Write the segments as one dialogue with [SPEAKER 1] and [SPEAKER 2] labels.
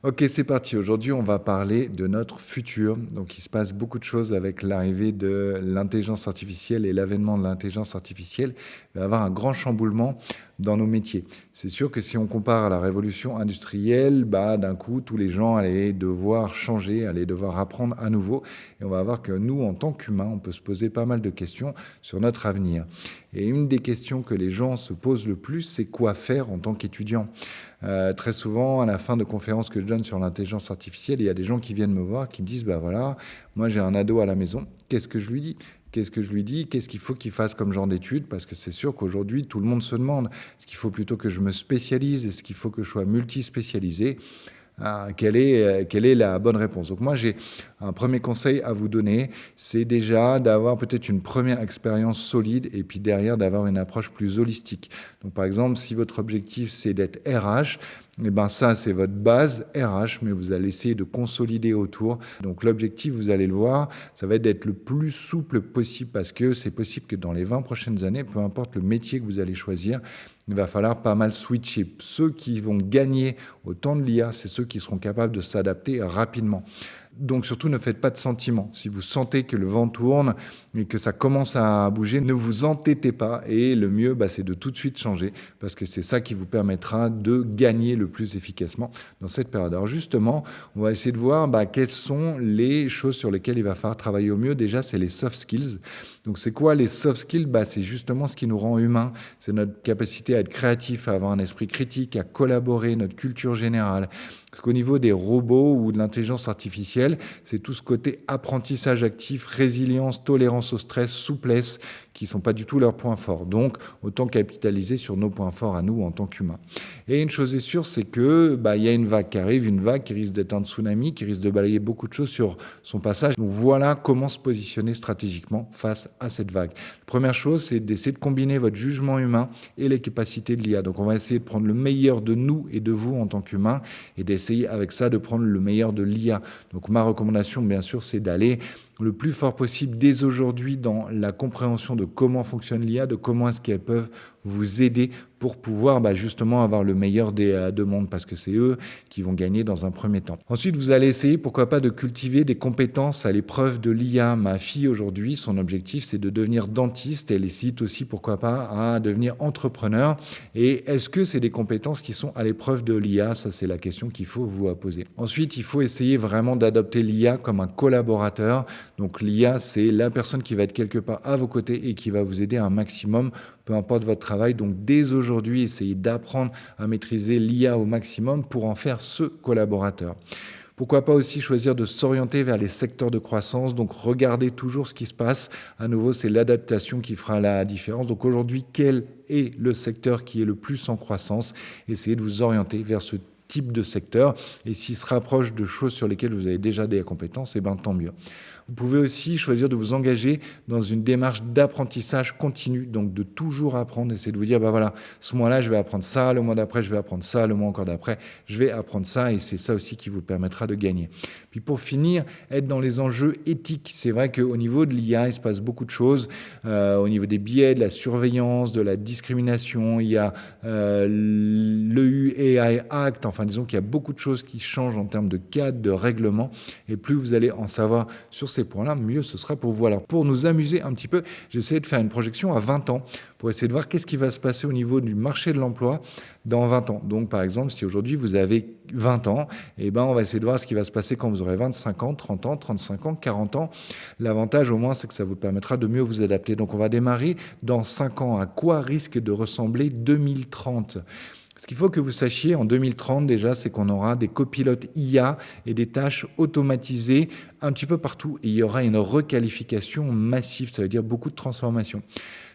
[SPEAKER 1] Ok, c'est parti. Aujourd'hui, on va parler de notre futur. Donc, il se passe beaucoup de choses avec l'arrivée de l'intelligence artificielle et l'avènement de l'intelligence artificielle. Il va y avoir un grand chamboulement dans nos métiers. C'est sûr que si on compare à la révolution industrielle, bah, d'un coup, tous les gens allaient devoir changer, allaient devoir apprendre à nouveau. Et on va voir que nous, en tant qu'humains, on peut se poser pas mal de questions sur notre avenir. Et une des questions que les gens se posent le plus, c'est quoi faire en tant qu'étudiant. Très souvent, à la fin de conférences que je donne sur l'intelligence artificielle, il y a des gens qui viennent me voir, qui me disent, bah voilà, moi j'ai un ado à la maison, qu'est-ce que je lui dis? Qu'est-ce que je lui dis? Qu'est-ce qu'il faut qu'il fasse comme genre d'études? Parce que c'est sûr qu'aujourd'hui, tout le monde se demande, est-ce qu'il faut plutôt que je me spécialise? Est-ce qu'il faut que je sois multispécialisé? Quelle est la bonne réponse? Donc moi, j'ai un premier conseil à vous donner, c'est déjà d'avoir peut-être une première expérience solide et puis derrière d'avoir une approche plus holistique. Donc par exemple, si votre objectif c'est d'être RH, eh ben ça c'est votre base RH, mais vous allez essayer de consolider autour. Donc l'objectif, vous allez le voir, ça va être d'être le plus souple possible parce que c'est possible que dans les 20 prochaines années, peu importe le métier que vous allez choisir, il va falloir pas mal switcher. Ceux qui vont gagner au temps de l'IA, c'est ceux qui seront capables de s'adapter rapidement. Donc surtout, ne faites pas de sentiments. Si vous sentez que le vent tourne et que ça commence à bouger, ne vous entêtez pas. Et le mieux, c'est de tout de suite changer parce que c'est ça qui vous permettra de gagner le plus efficacement dans cette période. Alors justement, on va essayer de voir quelles sont les choses sur lesquelles il va falloir travailler au mieux. Déjà, c'est les soft skills. Donc c'est quoi les soft skills? C'est justement ce qui nous rend humains. C'est notre capacité à être créatif, à avoir un esprit critique, à collaborer, notre culture générale. Parce qu'au niveau des robots ou de l'intelligence artificielle, c'est tout ce côté apprentissage actif, résilience, tolérance au stress, souplesse, qui ne sont pas du tout leurs points forts. Donc, autant capitaliser sur nos points forts à nous en tant qu'humains. Et une chose est sûre, c'est que y a une vague qui arrive, une vague qui risque d'être un tsunami, qui risque de balayer beaucoup de choses sur son passage. Donc voilà comment se positionner stratégiquement face à cette vague. La première chose, c'est d'essayer de combiner votre jugement humain et les capacités de l'IA. Donc on va essayer de prendre le meilleur de nous et de vous en tant qu'humains et d'essayer avec ça de prendre le meilleur de l'IA. Donc ma recommandation, bien sûr, c'est d'aller le plus fort possible dès aujourd'hui dans la compréhension de comment fonctionne l'IA, de comment est-ce qu'elles peuvent vous aider pour pouvoir justement avoir le meilleur des deux mondes, parce que c'est eux qui vont gagner dans un premier temps. Ensuite, vous allez essayer, pourquoi pas, de cultiver des compétences à l'épreuve de l'IA. Ma fille, aujourd'hui, son objectif, c'est de devenir dentiste. Elle hésite aussi, pourquoi pas, à devenir entrepreneur. Et est-ce que c'est des compétences qui sont à l'épreuve de l'IA? Ça, c'est la question qu'il faut vous poser. Ensuite, il faut essayer vraiment d'adopter l'IA comme un collaborateur. Donc l'IA, c'est la personne qui va être quelque part à vos côtés et qui va vous aider un maximum, peu importe votre travail. Donc dès aujourd'hui, essayez d'apprendre à maîtriser l'IA au maximum pour en faire ce collaborateur. Pourquoi pas aussi choisir de s'orienter vers les secteurs de croissance, donc regardez toujours ce qui se passe. À nouveau, c'est l'adaptation qui fera la différence. Donc aujourd'hui, quel est le secteur qui est le plus en croissance? Essayez de vous orienter vers ce type de secteur, et s'il se rapproche de choses sur lesquelles vous avez déjà des compétences, tant mieux. Vous pouvez aussi choisir de vous engager dans une démarche d'apprentissage continu, donc de toujours apprendre, essayer de vous dire, voilà, ce mois-là, je vais apprendre ça, le mois d'après, je vais apprendre ça, le mois encore d'après, je vais apprendre ça, et c'est ça aussi qui vous permettra de gagner. Puis pour finir, être dans les enjeux éthiques. C'est vrai qu'au niveau de l'IA, il se passe beaucoup de choses, au niveau des biais, de la surveillance, de la discrimination, il y a l'EU AI Act, enfin disons qu'il y a beaucoup de choses qui changent en termes de cadre, de règlement, et plus vous allez en savoir sur ces points-là, mieux ce sera pour vous. Alors pour nous amuser un petit peu, j'ai essayé de faire une projection à 20 ans pour essayer de voir qu'est-ce qui va se passer au niveau du marché de l'emploi dans 20 ans. Donc par exemple, si aujourd'hui vous avez 20 ans, on va essayer de voir ce qui va se passer quand vous aurez 25 ans, 30 ans, 35 ans, 40 ans. L'avantage au moins, c'est que ça vous permettra de mieux vous adapter. Donc on va démarrer dans 5 ans. À quoi risque de ressembler 2030 ? Ce qu'il faut que vous sachiez en 2030 déjà, c'est qu'on aura des copilotes IA et des tâches automatisées un petit peu partout. Et il y aura une requalification massive, ça veut dire beaucoup de transformations.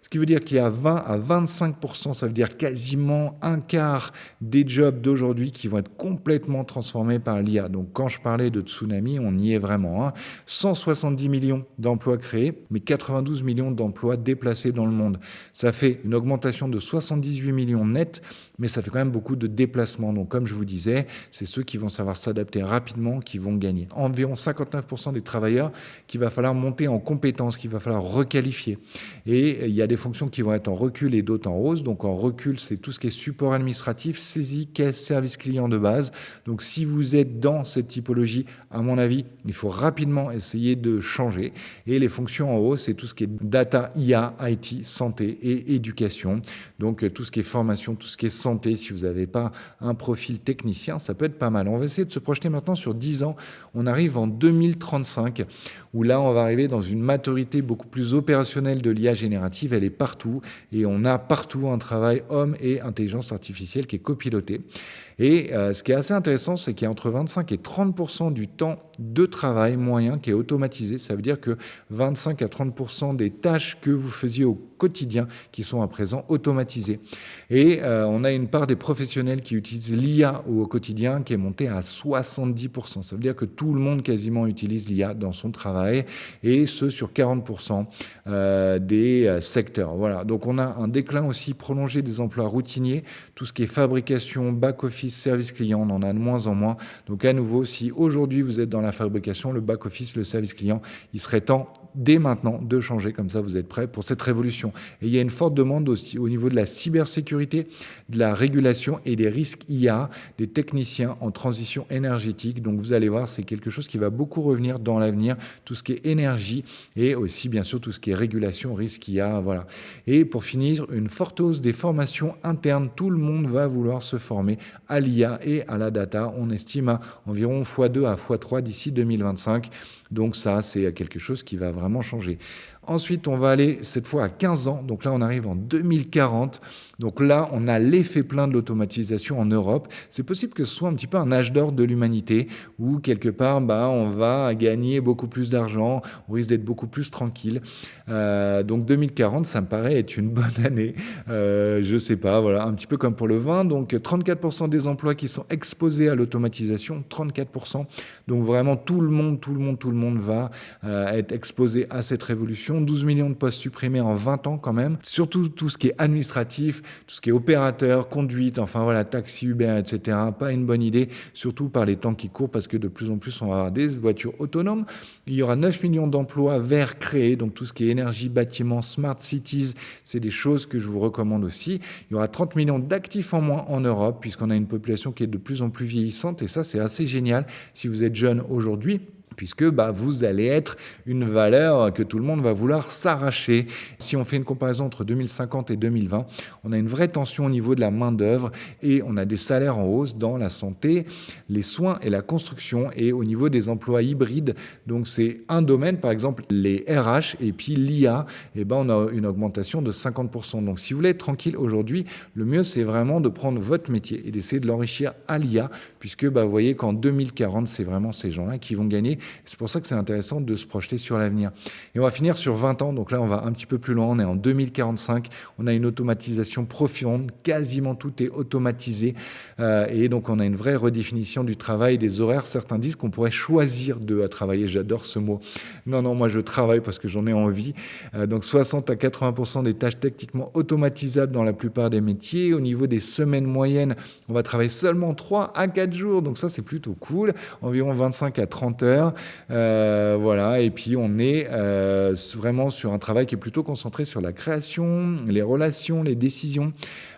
[SPEAKER 1] Ce qui veut dire qu'il y a 20 à 25%, ça veut dire quasiment un quart des jobs d'aujourd'hui qui vont être complètement transformés par l'IA. Donc quand je parlais de tsunami, on y est vraiment. 170 millions d'emplois créés, mais 92 millions d'emplois déplacés dans le monde. Ça fait une augmentation de 78 millions net, mais ça fait quand même beaucoup de déplacements. Donc comme je vous disais, c'est ceux qui vont savoir s'adapter rapidement qui vont gagner. Environ 59% des travailleurs qu'il va falloir monter en compétences, qu'il va falloir requalifier. Et il y a des fonctions qui vont être en recul et d'autres en hausse. Donc en recul, c'est tout ce qui est support administratif, saisie, caisse, service client de base. Donc si vous êtes dans cette typologie, à mon avis, il faut rapidement essayer de changer. Et les fonctions en hausse, c'est tout ce qui est data, IA, IT, santé et éducation. Donc tout ce qui est formation, tout ce qui est santé, si vous n'avez pas un profil technicien, ça peut être pas mal. On va essayer de se projeter maintenant sur 10 ans. On arrive en 2035, où là, on va arriver dans une maturité beaucoup plus opérationnelle de l'IA générative. Elle est partout et on a partout un travail homme et intelligence artificielle qui est copiloté. Et ce qui est assez intéressant, c'est qu'il y a entre 25 et 30% du temps de travail moyen qui est automatisé. Ça veut dire que 25 à 30% des tâches que vous faisiez au quotidien qui sont à présent automatisées. Et on a une part des professionnels qui utilisent l'IA au quotidien qui est montée à 70%. Ça veut dire que tout le monde quasiment utilise l'IA dans son travail et ce sur 40% des secteurs. Voilà. Donc on a un déclin aussi prolongé des emplois routiniers, tout ce qui est fabrication, back-office, service client, on en a de moins en moins. Donc à nouveau, si aujourd'hui vous êtes dans la fabrication, le back-office, le service client, il serait temps dès maintenant de changer, comme ça vous êtes prêts pour cette révolution. Et il y a une forte demande aussi au niveau de la cybersécurité, de la régulation et des risques IA, des techniciens en transition énergétique. Donc vous allez voir, c'est quelque chose qui va beaucoup revenir dans l'avenir, tout ce qui est énergie et aussi bien sûr tout ce qui est régulation, risque IA, voilà. Et pour finir, une forte hausse des formations internes, tout le monde va vouloir se former à l'IA et à la data. On estime à environ x2 à x3 d'ici 2025. Donc ça, c'est quelque chose qui va vraiment changer. Ensuite, on va aller cette fois à 15 ans. Donc là, on arrive en 2040. Donc là, on a l'effet plein de l'automatisation en Europe. C'est possible que ce soit un petit peu un âge d'or de l'humanité où quelque part, on va gagner beaucoup plus d'argent, on risque d'être beaucoup plus tranquille. Donc 2040, ça me paraît être une bonne année. Je sais pas, voilà, un petit peu comme pour le vin. Donc 34% des emplois qui sont exposés à l'automatisation, 34%. Donc vraiment tout le monde va être exposé à cette révolution. 12 millions de postes supprimés en 20 ans quand même. Surtout tout ce qui est administratif, tout ce qui est opérateur, conduite, enfin voilà, taxi, Uber, etc. Pas une bonne idée, surtout par les temps qui courent parce que de plus en plus on va avoir des voitures autonomes. Il y aura 9 millions d'emplois verts créés, donc tout ce qui est énergie, bâtiment, smart cities, c'est des choses que je vous recommande aussi. Il y aura 30 millions d'actifs en moins en Europe puisqu'on a une population qui est de plus en plus vieillissante et ça c'est assez génial si vous êtes jeune aujourd'hui, puisque vous allez être une valeur que tout le monde va vouloir s'arracher. Si on fait une comparaison entre 2050 et 2020, on a une vraie tension au niveau de la main-d'œuvre et on a des salaires en hausse dans la santé, les soins et la construction et au niveau des emplois hybrides. Donc c'est un domaine, par exemple les RH et puis l'IA, on a une augmentation de 50%. Donc si vous voulez être tranquille aujourd'hui, le mieux c'est vraiment de prendre votre métier et d'essayer de l'enrichir à l'IA, puisque vous voyez qu'en 2040, c'est vraiment ces gens-là qui vont gagner. C'est pour ça que c'est intéressant de se projeter sur l'avenir. Et on va finir sur 20 ans. Donc là, on va un petit peu plus loin. On est en 2045. On a une automatisation profonde. Quasiment tout est automatisé. Et donc, on a une vraie redéfinition du travail, des horaires. Certains disent qu'on pourrait choisir de travailler. J'adore ce mot. Non, moi, je travaille parce que j'en ai envie. Donc, 60 à 80% des tâches techniquement automatisables dans la plupart des métiers. Au niveau des semaines moyennes, on va travailler seulement 3 à 4 jours. Donc ça, c'est plutôt cool. Environ 25 à 30 heures. Voilà, et puis on est vraiment sur un travail qui est plutôt concentré sur la création, les relations, les décisions.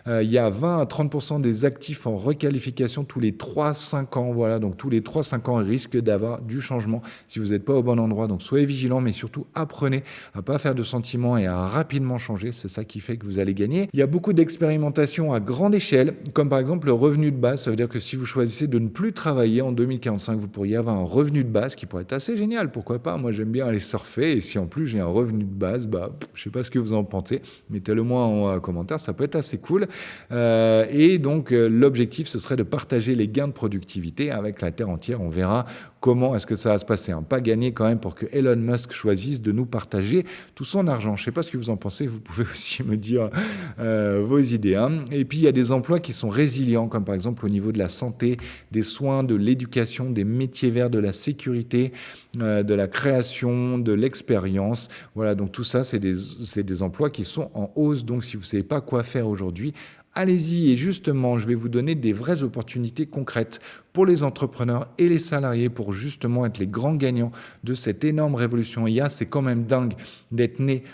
[SPEAKER 1] Il y a 20 à 30% des actifs en requalification tous les 3-5 ans. Voilà, donc tous les 3-5 ans, il risque d'avoir du changement si vous n'êtes pas au bon endroit. Donc soyez vigilants, mais surtout apprenez à ne pas faire de sentiments et à rapidement changer. C'est ça qui fait que vous allez gagner. Il y a beaucoup d'expérimentations à grande échelle, comme par exemple le revenu de base. Ça veut dire que si vous choisissez de ne plus travailler en 2045, vous pourriez avoir un revenu de base qui pourrait être assez génial. Pourquoi pas? Moi, j'aime bien aller surfer. Et si en plus j'ai un revenu de base, je sais pas ce que vous en pensez. Mettez-le moi en commentaire. Ça peut être assez cool. Et donc, l'objectif, ce serait de partager les gains de productivité avec la Terre entière. On verra comment est-ce que ça va se passer. Pas gagné quand même pour que Elon Musk choisisse de nous partager tout son argent. Je ne sais pas ce que vous en pensez. Vous pouvez aussi me dire vos idées. Et puis, il y a des emplois qui sont résilients, comme par exemple au niveau de la santé, des soins, de l'éducation, des métiers verts, de la sécurité, de la création, de l'expérience. Voilà, donc tout ça, c'est des emplois qui sont en hausse. Donc, si vous ne savez pas quoi faire aujourd'hui, allez-y. Et justement, je vais vous donner des vraies opportunités concrètes pour les entrepreneurs et les salariés pour justement être les grands gagnants de cette énorme révolution IA. C'est quand même dingue d'être né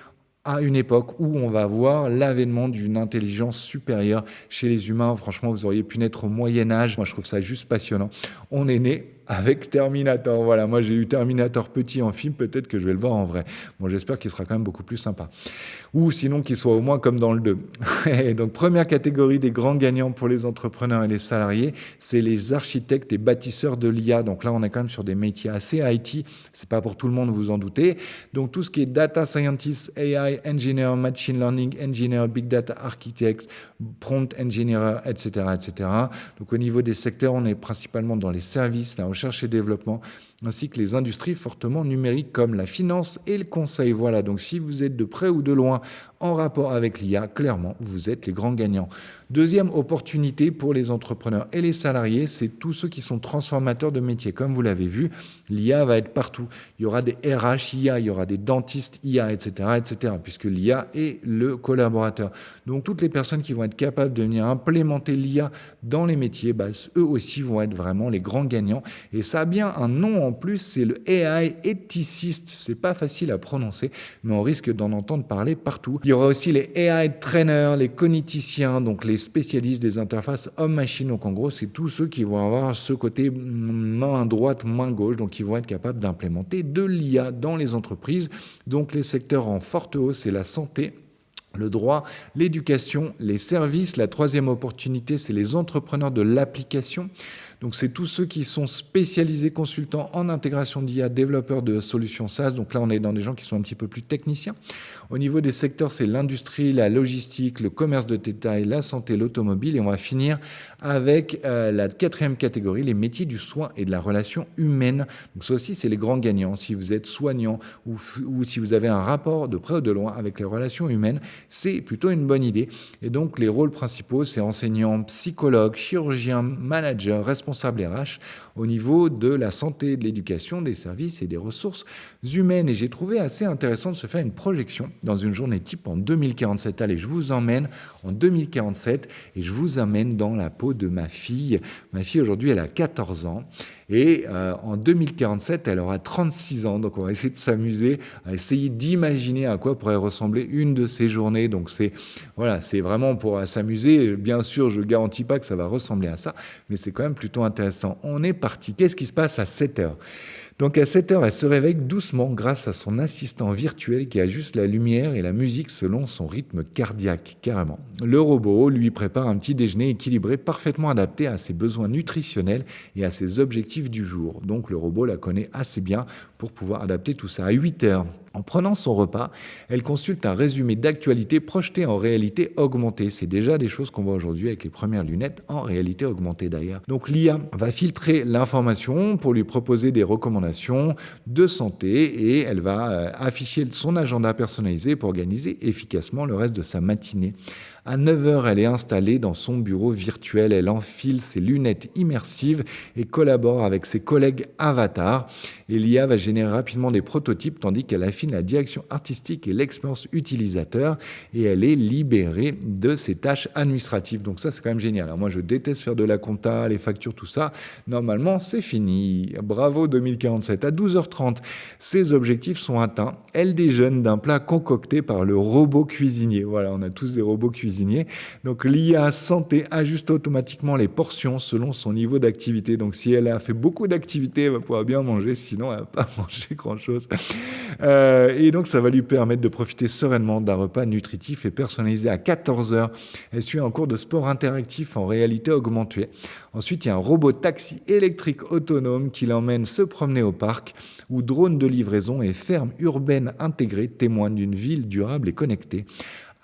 [SPEAKER 1] à une époque où on va voir l'avènement d'une intelligence supérieure chez les humains. Franchement, vous auriez pu naître au Moyen-Âge. Moi, je trouve ça juste passionnant. On est né avec Terminator. Voilà, moi, j'ai eu Terminator petit en film. Peut-être que je vais le voir en vrai. Bon, j'espère qu'il sera quand même beaucoup plus sympa. Ou sinon, qu'il soit au moins comme dans le 2. Et donc, première catégorie des grands gagnants pour les entrepreneurs et les salariés, c'est les architectes et bâtisseurs de l'IA. Donc là, on est quand même sur des métiers assez IT. C'est pas pour tout le monde, vous en doutez. Donc, tout ce qui est data scientist, AI engineer, machine learning engineer, big data architect, prompt engineer, etc., etc. Donc, au niveau des secteurs, on est principalement dans les services, la recherche et développement, ainsi que les industries fortement numériques comme la finance et le conseil. Voilà, donc si vous êtes de près ou de loin en rapport avec l'IA, clairement, vous êtes les grands gagnants. Deuxième opportunité pour les entrepreneurs et les salariés, c'est tous ceux qui sont transformateurs de métiers. Comme vous l'avez vu, l'IA va être partout. Il y aura des RH IA, il y aura des dentistes IA, etc., etc., puisque l'IA est le collaborateur. Donc, toutes les personnes qui vont être capables de venir implémenter l'IA dans les métiers, eux aussi vont être vraiment les grands gagnants. Et ça a bien un nom en plus, c'est le AI ethiciste. C'est pas facile à prononcer, mais on risque d'en entendre parler partout. Il y aura aussi les AI trainers, les cogniticiens, donc les spécialistes des interfaces homme-machine. Donc en gros, c'est tous ceux qui vont avoir ce côté main droite, main gauche, donc qui vont être capables d'implémenter de l'IA dans les entreprises. Donc les secteurs en forte hausse, c'est la santé, le droit, l'éducation, les services. La troisième opportunité, c'est les entrepreneurs de l'application. Donc, c'est tous ceux qui sont spécialisés consultants en intégration d'IA, développeurs de solutions SaaS. Donc là, on est dans des gens qui sont un petit peu plus techniciens. Au niveau des secteurs, c'est l'industrie, la logistique, le commerce de détail, la santé, l'automobile. Et on va finir avec la quatrième catégorie, les métiers du soin et de la relation humaine. Donc ça aussi, c'est les grands gagnants. Si vous êtes soignant ou si vous avez un rapport de près ou de loin avec les relations humaines, c'est plutôt une bonne idée. Et donc, les rôles principaux, c'est enseignant, psychologue, chirurgien, manager, responsable RH au niveau de la santé, de l'éducation, des services et des ressources humaines. Et j'ai trouvé assez intéressant de se faire une projection dans une journée type en 2047. Allez, je vous emmène en 2047 et je vous amène dans la peau de ma fille. Ma fille, aujourd'hui, elle a 14 ans. Et en 2047, elle aura 36 ans. Donc, on va essayer de s'amuser, à essayer d'imaginer à quoi pourrait ressembler une de ces journées. Donc, c'est vraiment pour s'amuser. Bien sûr, je ne garantis pas que ça va ressembler à ça, mais c'est quand même plutôt intéressant. On est parti. Qu'est-ce qui se passe à 7 heures ? Donc à 7 heures, elle se réveille doucement grâce à son assistant virtuel qui ajuste la lumière et la musique selon son rythme cardiaque, carrément. Le robot lui prépare un petit déjeuner équilibré, parfaitement adapté à ses besoins nutritionnels et à ses objectifs du jour. Donc le robot la connaît assez bien pour pouvoir adapter tout ça. À 8 heures, en prenant son repas, elle consulte un résumé d'actualité projeté en réalité augmentée. C'est déjà des choses qu'on voit aujourd'hui avec les premières lunettes en réalité augmentée d'ailleurs. Donc l'IA va filtrer l'information pour lui proposer des recommandations de santé et elle va afficher son agenda personnalisé pour organiser efficacement le reste de sa matinée. À 9 heures, elle est installée dans son bureau virtuel. Elle enfile ses lunettes immersives et collabore avec ses collègues avatars. Et l'IA va générer rapidement des prototypes tandis qu'elle affine la direction artistique et l'expérience utilisateur. Et elle est libérée de ses tâches administratives. Donc ça, c'est quand même génial. Alors moi, je déteste faire de la compta, les factures, tout ça. Normalement, c'est fini. Bravo 2047. À 12h30, ses objectifs sont atteints. Elle déjeune d'un plat concocté par le robot cuisinier. Voilà, on a tous des robots cuisiniers. Donc l'IA santé ajuste automatiquement les portions selon son niveau d'activité. Donc si elle a fait beaucoup d'activités, elle va pouvoir bien manger, sinon elle va pas manger grand-chose. Et donc ça va lui permettre de profiter sereinement d'un repas nutritif et personnalisé. À 14 heures. Elle suit un cours de sport interactif en réalité augmentée. Ensuite, il y a un robot taxi électrique autonome qui l'emmène se promener au parc où drones de livraison et fermes urbaines intégrées témoignent d'une ville durable et connectée.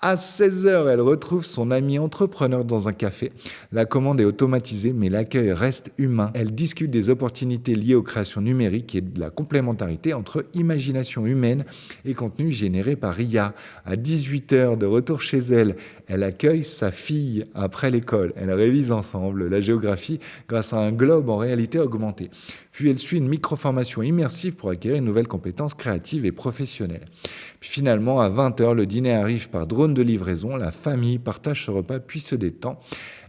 [SPEAKER 1] À 16 heures, elle retrouve son ami entrepreneur dans un café. La commande est automatisée, mais l'accueil reste humain. Elle discute des opportunités liées aux créations numériques et de la complémentarité entre imagination humaine et contenu généré par IA. À 18 heures, de retour chez elle, elle accueille sa fille après l'école. Elle révise ensemble la géographie grâce à un globe en réalité augmentée. Puis elle suit une micro-formation immersive pour acquérir une nouvelle compétence créative et professionnelle. Puis finalement, à 20 heures, le dîner arrive par drone de livraison. La famille partage ce repas puis se détend.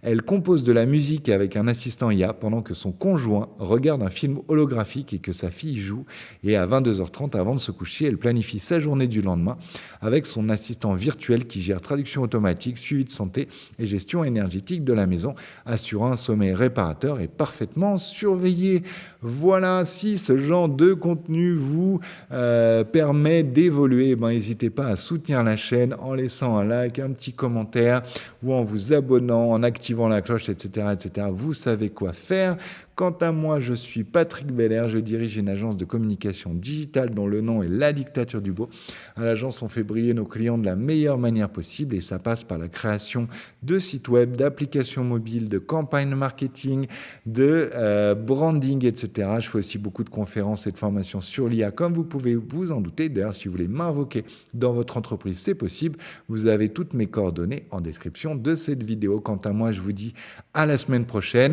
[SPEAKER 1] Elle compose de la musique avec un assistant IA pendant que son conjoint regarde un film holographique et que sa fille joue. Et à 22h30, avant de se coucher, elle planifie sa journée du lendemain avec son assistant virtuel qui gère traduction automatique, suivi de santé et gestion énergétique de la maison, assurant un sommeil réparateur et parfaitement surveillé. Voilà, si ce genre de contenu vous permet d'évoluer, n'hésitez pas à soutenir la chaîne en laissant un like, un petit commentaire ou en vous abonnant, en activant la cloche, etc., etc. Vous savez quoi faire. Quant à moi, je suis Patrick Belair, je dirige une agence de communication digitale dont le nom est La Dictature du Beau. À l'agence, on fait briller nos clients de la meilleure manière possible et ça passe par la création de sites web, d'applications mobiles, de campagnes marketing, de branding, etc. Je fais aussi beaucoup de conférences et de formations sur l'IA, comme vous pouvez vous en douter. D'ailleurs, si vous voulez m'invoquer dans votre entreprise, c'est possible. Vous avez toutes mes coordonnées en description de cette vidéo. Quant à moi, je vous dis à la semaine prochaine.